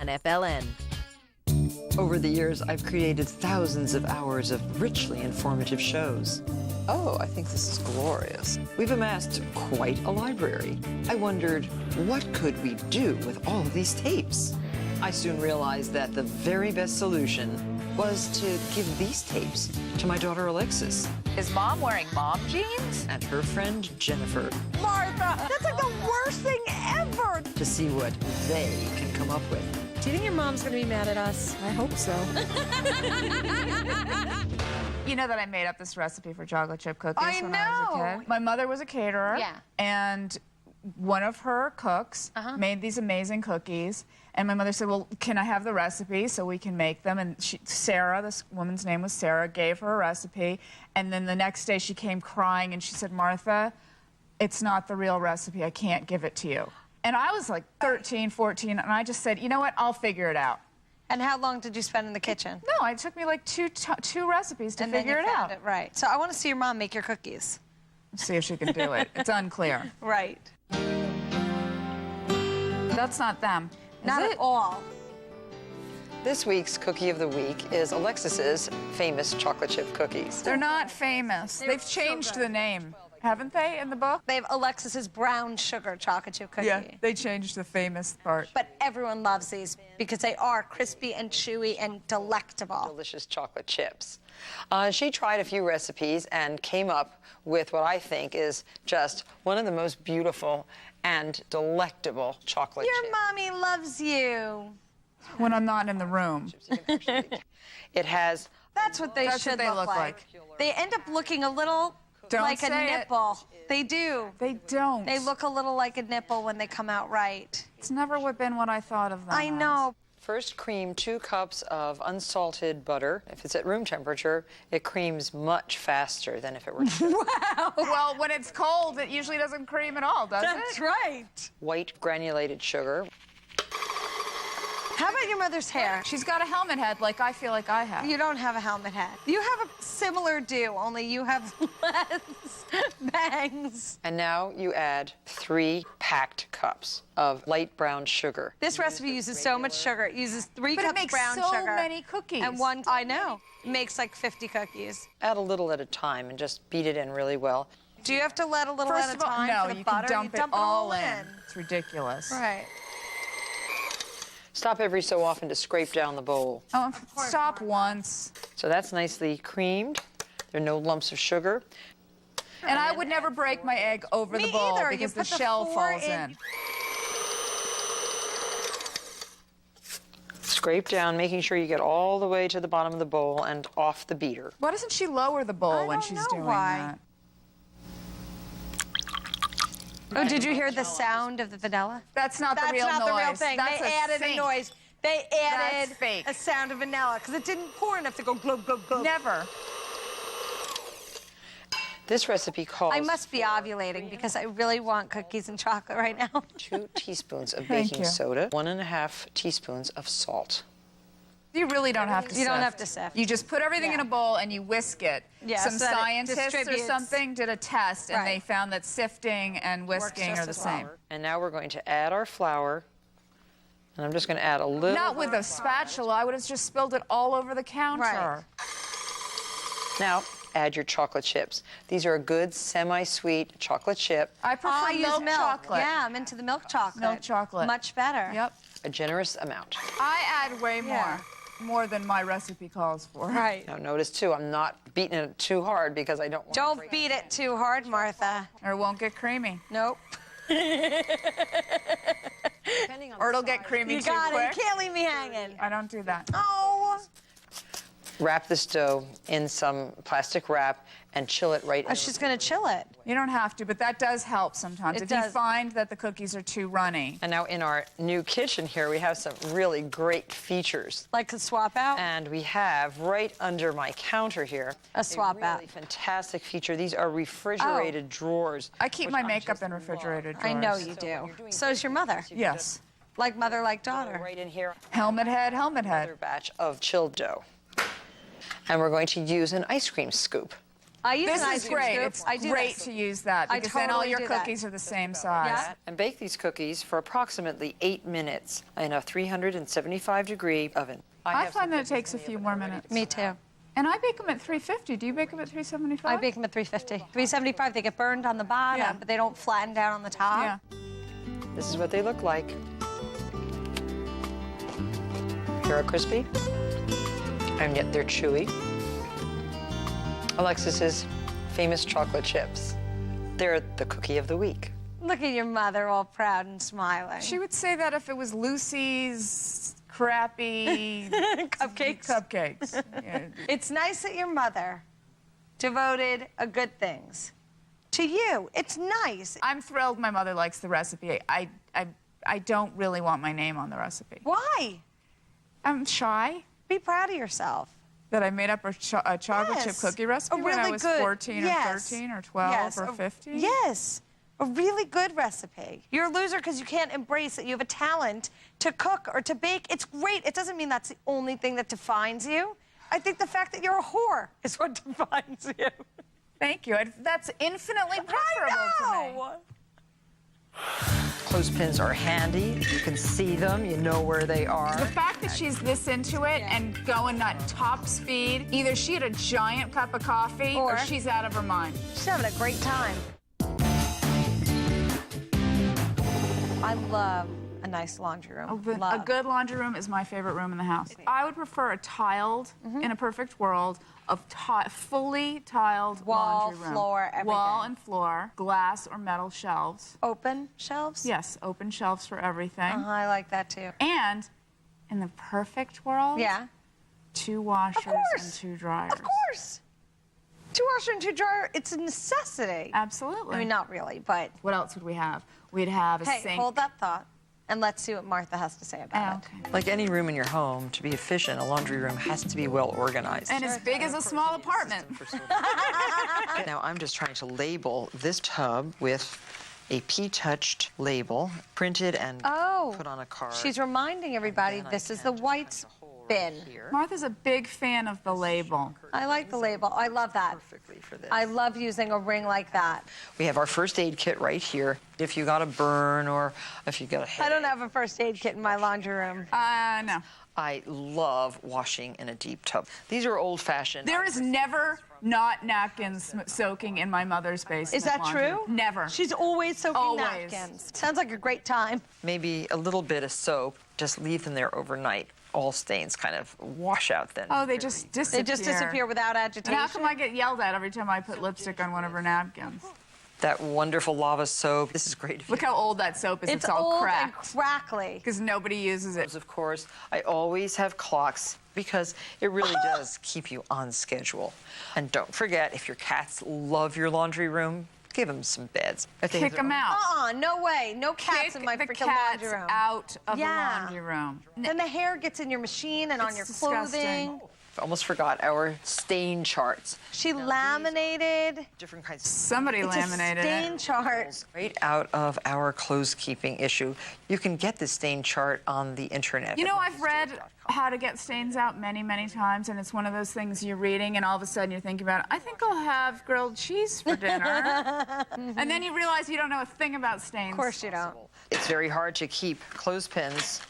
and FLN. Over the years, I've created thousands of hours of richly informative shows. Oh, I think this is glorious. We've amassed quite a library. I wondered, what could we do with all of these tapes? I soon realized that the very best solution was to give these tapes to my daughter Alexis Is Mom wearing mom jeans? and her friend Jennifer Martha, that's like the worst thing ever. to see what they can come up with. Do you think your mom's gonna be mad at us? I hope so. You know that I made up this recipe for chocolate chip cookies I when I was a know. kid? My mother was a caterer. Yeah. And one of her cooks made these amazing cookies. And my mother said, well, can I have the recipe so we can make them? And Sarah, this woman's name was Sarah, gave her a recipe. And then the next day she came crying and she said, Martha, it's not the real recipe. I can't give it to you. And I was like 13, 14, and I just said, you know what? I'll figure it out. And how long did you spend in the kitchen? No, it took me like two recipes to And then figure you it found out. it, right. So I want to see your mom make your cookies. See if she can do it. It's unclear. Right. That's not them. Not at all. This week's Cookie of the Week is Alexis's famous chocolate chip cookies. They're not famous. They've changed the name, haven't they, in the book? They have Alexis's brown sugar chocolate chip cookie. Yeah, they changed the famous part. But everyone loves these because they are crispy and chewy and delectable. Delicious chocolate chips. She tried a few recipes and came up with what I think is just one of the most beautiful and delectable chocolate Your chips. mommy loves you. When I'm not in the room. It has That's what they That's should what they look like. They end up looking a little Don't like a say it. nipple. They do. They don't. They look a little like a nipple when they come out right. It's never been what I thought of them I as. know. first cream 2 cups of unsalted butter. If it's at room temperature, it creams much faster than if it were Well, when it's cold, it usually doesn't cream at all, does That's it? right. white granulated sugar. How about your mother's hair? She's got a helmet head like I feel like I have. You don't have a helmet head. You have a similar do, only you have less bangs. And now you add 3 packed cups of light brown sugar. This recipe uses so much sugar. It uses 3 But it cups makes brown so sugar. many cookies. And 1, I know, it makes like 50 cookies. Add a little at a time and just beat it in really well. Do you have to let a little First at a of all, time no, for the you butter? can dump you it all in. It's ridiculous. Right. Stop every so often to scrape down the bowl. Oh, stop once. So that's nicely creamed. There are no lumps of sugar. And I would never break my egg over Me the bowl either. because You the put the shell flour falls in. Scrape down, making sure you get all the way to the bottom of the bowl and off the beater. Why doesn't she lower the bowl I when don't she's know doing why. that? Oh, did you hear the sound of the vanilla? That's not That's the real not noise. the real thing. That's They added sink. a noise. They added That's fake. a sound of vanilla because it didn't pour enough to go glug, glug, glug. Never. This recipe calls I must be ovulating because I really want cookies and chocolate right now. 2 teaspoons of Thank baking you. soda, 1.5 teaspoons of salt. You really don't have to sift. You don't have to sift. You just put everything in a bowl and you whisk it. Yeah, Some so that it scientists or distributes. something did a test and they Right. found that sifting and whisking just are the as well. same. And now we're going to add our flour. And I'm just going to add a little. Not with a spatula. I would have just spilled it all over the counter. Right. Now add your chocolate chips. These are a good semi-sweet chocolate chip. I prefer I use milk chocolate. Yeah, I'm into the milk chocolate. Milk chocolate. Much better. Yep. A generous amount. I add way Yeah. more than my recipe calls for. Right. Now notice too, I'm not beating it too hard because I don't want to Don't break beat it too hard, Martha. Or it won't get creamy. Nope. Depending on Or the it'll get size. creamy You too got quick. it. You can't leave me hanging. I don't do that. Oh. Wrap this dough in some plastic wrap and chill it right Oh, in. she's going to chill it. You don't have to, but that does help sometimes. It If you does. find that the cookies are too runny. And now in our new kitchen here, we have some really great features. Like a swap out? And we have right under my counter here A swap really out. fantastic feature. These are refrigerated drawers. I keep which my I makeup just in love. refrigerated I drawers. know you do. So's your mother. Yes. Like mother, like daughter. Right in here, Helmet head, helmet another head. batch of chilled dough. And we're going to use an ice cream scoop. I use This an is ice great. scoop. It's I do great this. to use that I because then all totally your do that. cookies are the same size. Yeah. And bake these cookies for approximately 8 minutes in a 375-degree oven. I have find some that it cookies takes a in the few oven more already. minutes. Me too. And I bake them at 350. Do you bake them at 375? I bake them at 350. 375, they get burned on the bottom, Yeah. but they don't flatten down on the top. Yeah. This is what they look like. They're crispy, and yet they're chewy. Alexis's famous chocolate chips. They're the cookie of the week. Look at your mother all proud and smiling. She would say that if it was Lucy's crappy cupcakes. Yeah. It's nice that your mother devoted good things to you. It's nice. I'm thrilled my mother likes the recipe. I don't really want my name on the recipe. Why? I'm shy Be proud of yourself. that I made up a chocolate chip Yes. cookie recipe A when I really was good- 14 yes. or 13 or 12 Yes. or 15. Yes. A really good recipe. You're a loser because you can't embrace that you have a talent to cook or to bake. It's great. It doesn't mean that's the only thing that defines you. I think the fact that you're a whore is what defines you. Thank you. That's infinitely preferable to me. know. Clothespins are handy. You can see them. You know where they are. The fact that she's this into it and going at top speed, either she had a giant cup of coffee or Or- she's out of her mind. She's having a great time. I love a nice laundry room. A Love. good laundry room is my favorite room in the house. I would prefer a tiled, in a perfect world, of fully tiled Wall, laundry room. floor, everything. Wall and floor, glass or metal shelves. Open shelves? Yes, open shelves for everything. I like that too. And in the perfect world, Yeah. 2 washers and course. 2 dryers. Of course. 2 washer and 2 dryer, it's a necessity. Absolutely. I mean, not really, but What else would we have? We'd have a hey, sink. hold that thought and let's see what Martha has to say about it. Okay. Like any room in your home, to be efficient, a laundry room has to be well organized. And as big as a small apartment. Now I'm just trying to label this tub with a P-touched label, printed and Oh, put on a card. she's reminding everybody Then I this is can the just white punch a hole bin. right here Martha's a big fan of the label. I like the label. I love that. perfectly for this. I love using a ring like that. We have our first aid kit right here. If you got a burn or if you got a headache. I don't have a first aid kit in my laundry room. No. I love washing in a deep tub. These are old-fashioned. There is never not napkins soaking in my mother's basement. Is that laundry. true? Never. She's always soaking Always. napkins. Sounds like a great time. Maybe a little bit of soap. Just leave them there overnight. All stains kind of wash out then. Oh, they just disappear. They just disappear without And agitation. how come I get yelled at every time I put lipstick on one of her napkins? That wonderful lava soap. This is great. If Look how old that soap is. It's all old cracked. and crackly. Because nobody uses it. Of course, I always have clocks because it really does keep you on schedule. And don't forget, if your cats love your laundry room, give them some beds. If they have Kick their them own- out. No way. No cats Kick in my the freaking cats laundry room. out of Yeah. the laundry room. Then the hair gets in your machine and on It's your disgusting. clothing. I almost forgot our stain charts. She laminated. Different kinds of Somebody It's a laminated stain it. chart. right out of our clothes keeping issue. You can get the stain chart on the internet. You know, I've read how to get stains out many, many times, and it's one of those things you're reading, and all of a sudden you're thinking about, I think I'll have grilled cheese for dinner. And then you realize you don't know a thing about stains. Of course you don't. It's very hard to keep clothespins.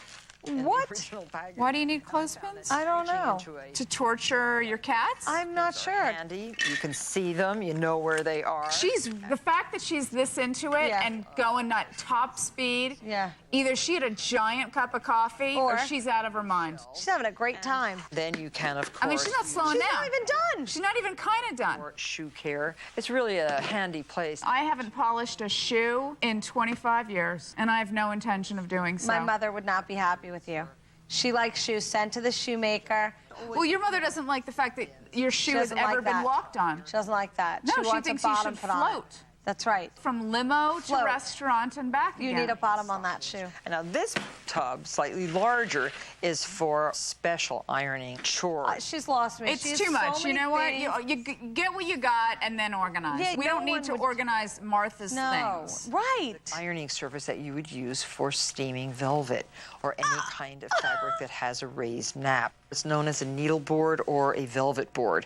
in the What? original package. Why do you need clothespins? I don't know. Into a To torture your cats? I'm not sure. handy. You can see them. You know where they are. The fact that she's this into it Yeah. and going at top speed. Yeah. Either she had a giant cup of coffee or Or- she's out of her mind. She's having a great time. Then you can, of course. I mean, she's not slowing She's down. not even done. She's not even kind of done. for shoe care. It's really a handy place. I haven't polished a shoe in 25 years, and I have no intention of doing so. My mother would not be happy with you. She likes shoes sent to the shoemaker. Well, your mother doesn't like the fact that your shoe has doesn't ever like been that. walked on. She doesn't like that. No, she she wants thinks a you bottom should put on it. float. That's right. From limo to Float. restaurant and back You again. need a bottom on that shoe. And now this tub, slightly larger, is for special ironing chores. She's lost me. It's She has too so much. You many know what? things. You get what you got and then organize. Yeah, We no don't need one to would- organize Martha's No. things. Right. Ironing surface that you would use for steaming velvet or any kind of fabric that has a raised nap. It's known as a needle board or a velvet board.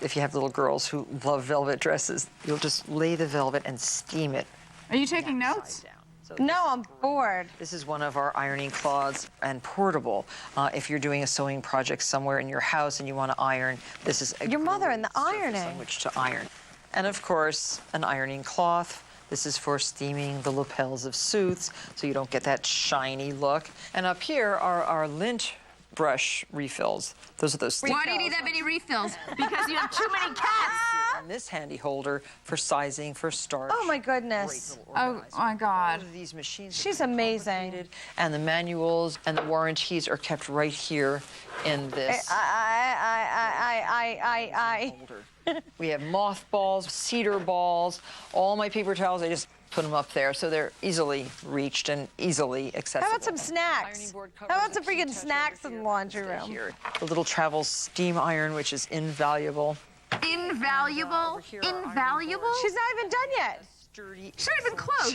If you have little girls who love velvet dresses, you'll just lay the velvet and steam it. Are you taking notes? No, I'm bored. This is one of our ironing cloths and portable. If you're doing a sewing project somewhere in your house and you want to iron, this is a Your mother and the great surface ironing. on which to iron. And of course, an ironing cloth. This is for steaming the lapels of suits so you don't get that shiny look. And up here are our lint brush refills. Those are those. Why do you need that many refills? Because you have too many cats. And this handy holder for sizing, for starch. Oh, my goodness. Oh, my God. All of these machines. She's amazing. And the manuals and the warranties are kept right here in this holder. We have mothballs, cedar balls, all my paper towels. I just put them up there so they're easily reached and easily accessible. How about some snacks? How about some freaking snacks in the laundry room? Here, the little travel steam iron, which is invaluable. Invaluable? Invaluable? She's not even done yet. Sturdy. She's not even close.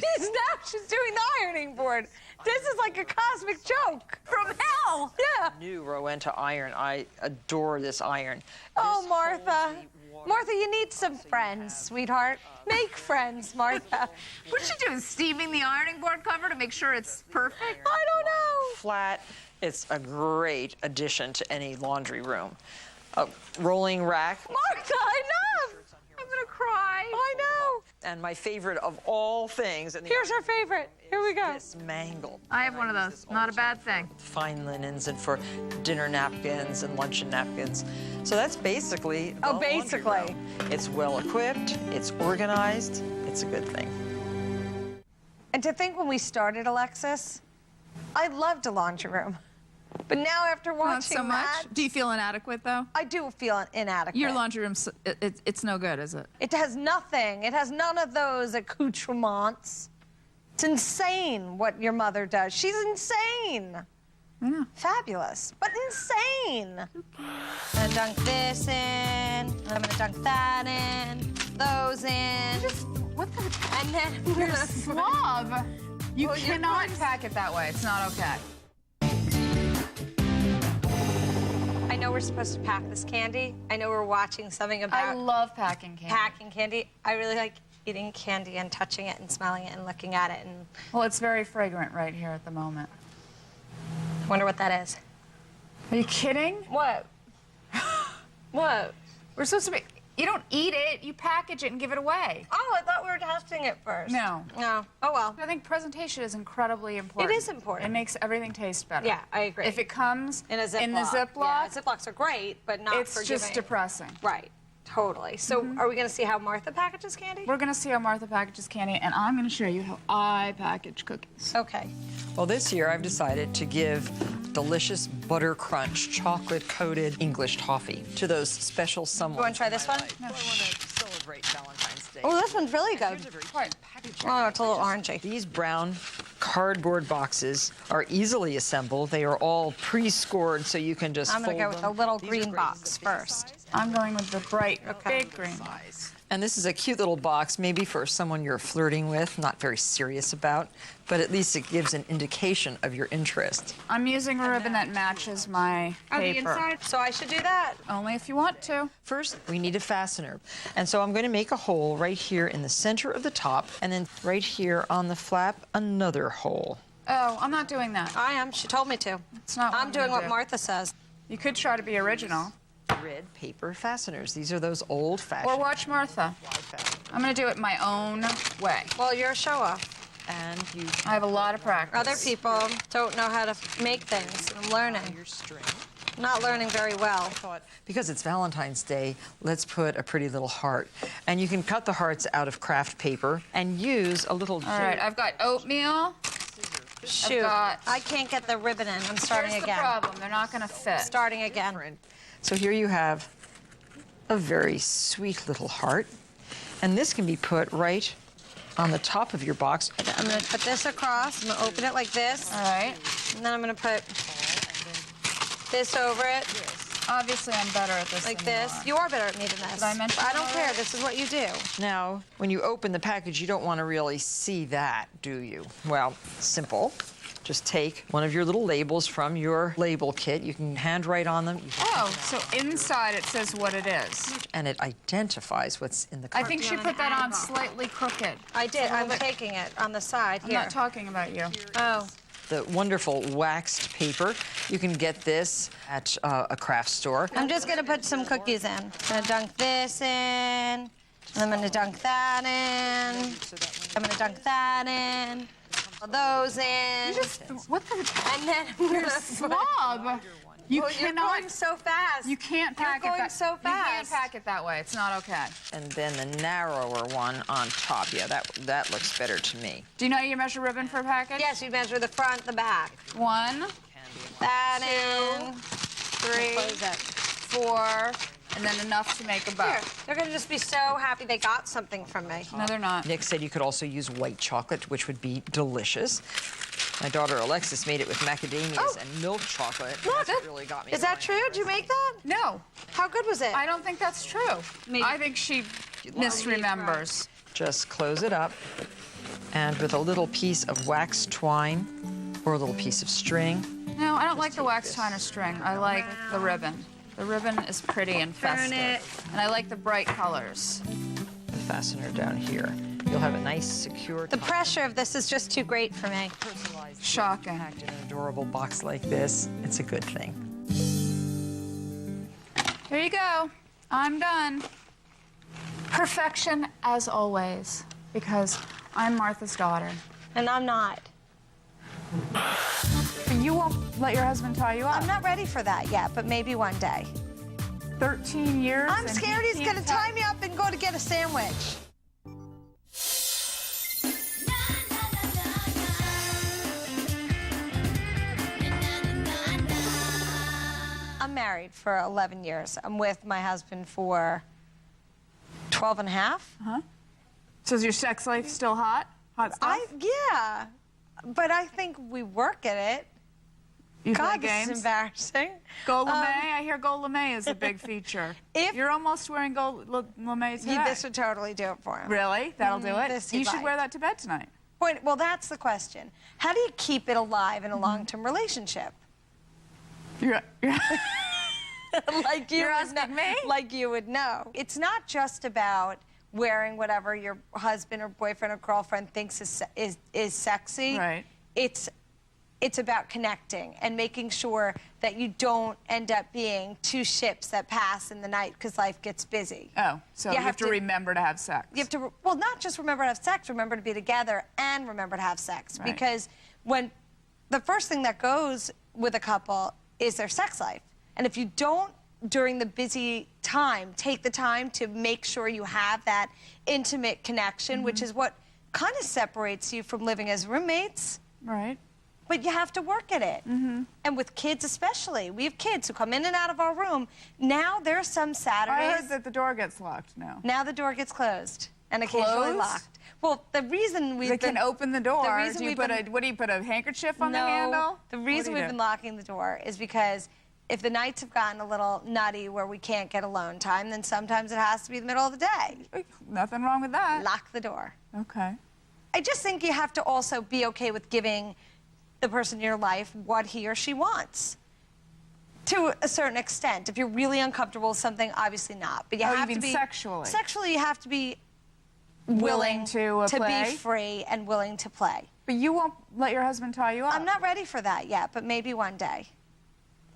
She's doing the ironing board. This is like a cosmic joke. From hell. Yeah. New Rowenta iron. I adore this iron. Oh, This Martha. holds the water. Martha, you need some friends, sweetheart. Make friends, Martha. What's she doing? Steaming the ironing board cover to make sure it's perfect? I don't know. Flat. It's a great addition to any laundry room. A rolling rack. Martha, I know. I'm gonna cry. I know. And my favorite of all things. And Here's our favorite. Here we go. This mangle. I have one of those. Not a bad thing. Fine linens and for dinner napkins and luncheon napkins. So that's basically the laundry basically. room. It's well equipped, it's organized, it's a good thing. And to think when we started, Alexis, I loved a laundry room. But now after watching Not so much. that, Do you feel inadequate, though? I do feel inadequate. Your laundry room, it's no good, is it? It has nothing. It has none of those accoutrements. It's insane what your mother does. She's insane. I know. Fabulous, but insane. I'm gonna dunk this in. I'm gonna dunk that in. Those in. What the? And then I'm You're a gonna slob. You Well, you're cannot going- pack it that way. It's not okay. I know we're supposed to pack this candy. I know we're watching something I about love packing candy. packing candy. I really like eating candy and touching it and smelling it and looking at it and Well, it's very fragrant right here at the moment. wonder what that is. Are you kidding? What? What? We're supposed to be. You don't eat it. You package it and give it away. Oh, I thought we were testing it first. No. No. Oh, well. I think presentation is incredibly important. It is important. It makes everything taste better. Yeah, I agree. If it comes In a Ziploc. in the Ziploc, Yeah, Ziplocs are great, but not it's for just giving. depressing. Right. Totally. So are we going to see how Martha packages candy? We're going to see how Martha packages candy, and I'm going to show you how I package cookies. Okay. Well, this year I've decided to give delicious butter crunch chocolate coated English toffee to those special someones. You want to try this one? I want to celebrate Valentine's Day. Oh, this one's really good. Here's a very cute packaging. Oh, it's a little orangey. These brown cardboard boxes are easily assembled. They are all pre-scored, so you can just I'm going to go fold with them. the little These are green great. box first. I'm going with the bright, Okay. big green. And this is a cute little box, maybe for someone you're flirting with, not very serious about, but at least it gives an indication of your interest. I'm using a ribbon that matches my paper. So I should do that. Only if you want to. First, we need a fastener. And so I'm going to make a hole right here in the center of the top, and then right here on the flap, another hole. Oh, I'm not doing that. I am. She told me to. It's not what I'm doing gonna what do. Martha says. You could try to be original. Red paper fasteners. These are those old-fashioned. Or watch Martha. I'm going to do it my own way. Well, you're a show-off. And you I have a lot of practice. Other people don't know how to make things. I'm learning. your string. I'm not learning very well. Thought, because it's Valentine's Day, let's put a pretty little heart. And you can cut the hearts out of craft paper and use a little All right, I've got oatmeal. Shoot. got- I can't get the ribbon in. I'm starting Here's again. the problem. They're not going to fit. Starting again. So here you have a very sweet little heart. And this can be put right on the top of your box. I'm going to put this across. I'm going to open it like this. All right. And then I'm going to put this over it. Obviously, I'm better at this Like than this. you You are better at me than this. Did I mention I that don't care. already? This is what you do. Now, when you open the package, you don't want to really see that, do you? Well, simple. Just take one of your little labels from your label kit. You can handwrite on them. You can Oh, so inside it says what it is. and it identifies what's in the I card. think she put that on slightly crooked. I did. I'm taking it on the side I'm here. not talking about you. Oh. The wonderful waxed paper. You can get this at a craft store. I'm just gonna put some cookies in. I'm gonna dunk this in. And I'm gonna dunk that in. I'm gonna dunk that in. All those in. What the? And then I'm You're a gonna slob. You Well, you're cannot. going so fast. You can't pack You're it going that. so You can't fast. pack it that way. It's not okay. And then the narrower one on top. Yeah, that looks better to me. Do you know you measure ribbon for a package? Yes, you measure the front, the back. 1, That 2, in. 3, Close it. 4, and then enough to make a bow. Here, they're gonna just be so happy they got something from me. No, they're not. Nick said you could also use white chocolate, which would be delicious. My daughter Alexis made it with macadamias and milk chocolate. Look, That really got me. Is that going. true? Did you make that? No, How good was it? I don't think that's true. Maybe. I think she misremembers. Just close it up, and with a little piece of wax twine or a little piece of string. No, I don't like the wax twine or string. I like the ribbon. The ribbon is pretty and festive. it. And I like the bright colors. The fastener down here. You'll have a nice, secure, The pressure of this is just too great for me. personalized, Shocking. packed in an adorable box like this. It's a good thing. Here you go. I'm done. Perfection as always, because I'm Martha's daughter. And I'm not. You won't let your husband tie you up. I'm not ready for that yet, but maybe one day. 13 years. I'm and scared he he's can't gonna tie me up and go to get a sandwich. I'm married for 11 years. I'm with my husband for 12 and a half. So is your sex life still hot? Hot stuff? Yeah, but I think we work at it. You God, play this games? is embarrassing. Gold lame? I hear gold lame is a big feature. If- You're almost wearing gold lame today. This would totally do it for him. Really? That'll do it? This You he'd should like. wear that to bed tonight. Well, that's the question. How do you keep it alive in a long-term relationship? You're Like you You're would asking know, me? Like you would know. It's not just about wearing whatever your husband or boyfriend or girlfriend thinks is sexy. Right. It's about connecting and making sure that you don't end up being two ships that pass in the night because life gets busy. Oh, so you have to remember to have sex. You have to, well, not just remember to have sex, remember to be together and remember to have sex. Right. Because when the first thing that goes with a couple is their sex life. And if you don't, during the busy time, take the time to make sure you have that intimate connection, which is what kind of separates you from living as roommates. Right. But you have to work at it. And with kids especially. We have kids who come in and out of our room. Now there are some I Saturdays. heard that the door gets locked now. Now the door gets closed and occasionally Closed? locked. Well, the reason we've They can open the door. reason Do you we've put been- what do you put a handkerchief on no, the handle? the What reason do you we've do? been locking the door is because if the nights have gotten a little nutty where we can't get alone time, then sometimes it has to be the middle of the day. Nothing wrong with that. Lock the door. Okay. I just think you have to also be okay with giving the person in your life what he or she wants. To a certain extent. If you're really uncomfortable with something, obviously not. But you Oh, you have mean to be sexually? Sexually, you have to be Willing to play? be free and willing to play. But you won't let your husband tie you up. I'm not ready for that yet, but maybe one day.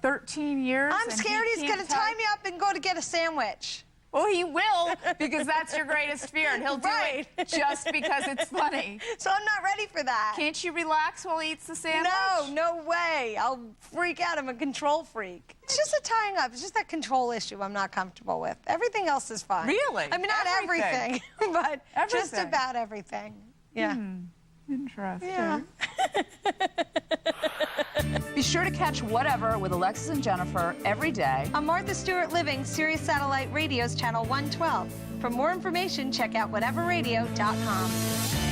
13 years. I'm and scared he he's can't going to tie me up and go to get a sandwich. Well, he will, because that's your greatest fear, and he'll do Right. it just because it's funny. So I'm not ready for that. Can't you relax while he eats the sandwich? No, no way. I'll freak out. I'm a control freak. It's just a tying up. It's just that control issue I'm not comfortable with. Everything else is fine. Really? I mean, not everything, but just Everything. about everything. Yeah. Interesting. Yeah. Be sure to catch Whatever with Alexis and Jennifer every day. On Martha Stewart Living, Sirius Satellite Radio's Channel 112. For more information, check out whateverradio.com.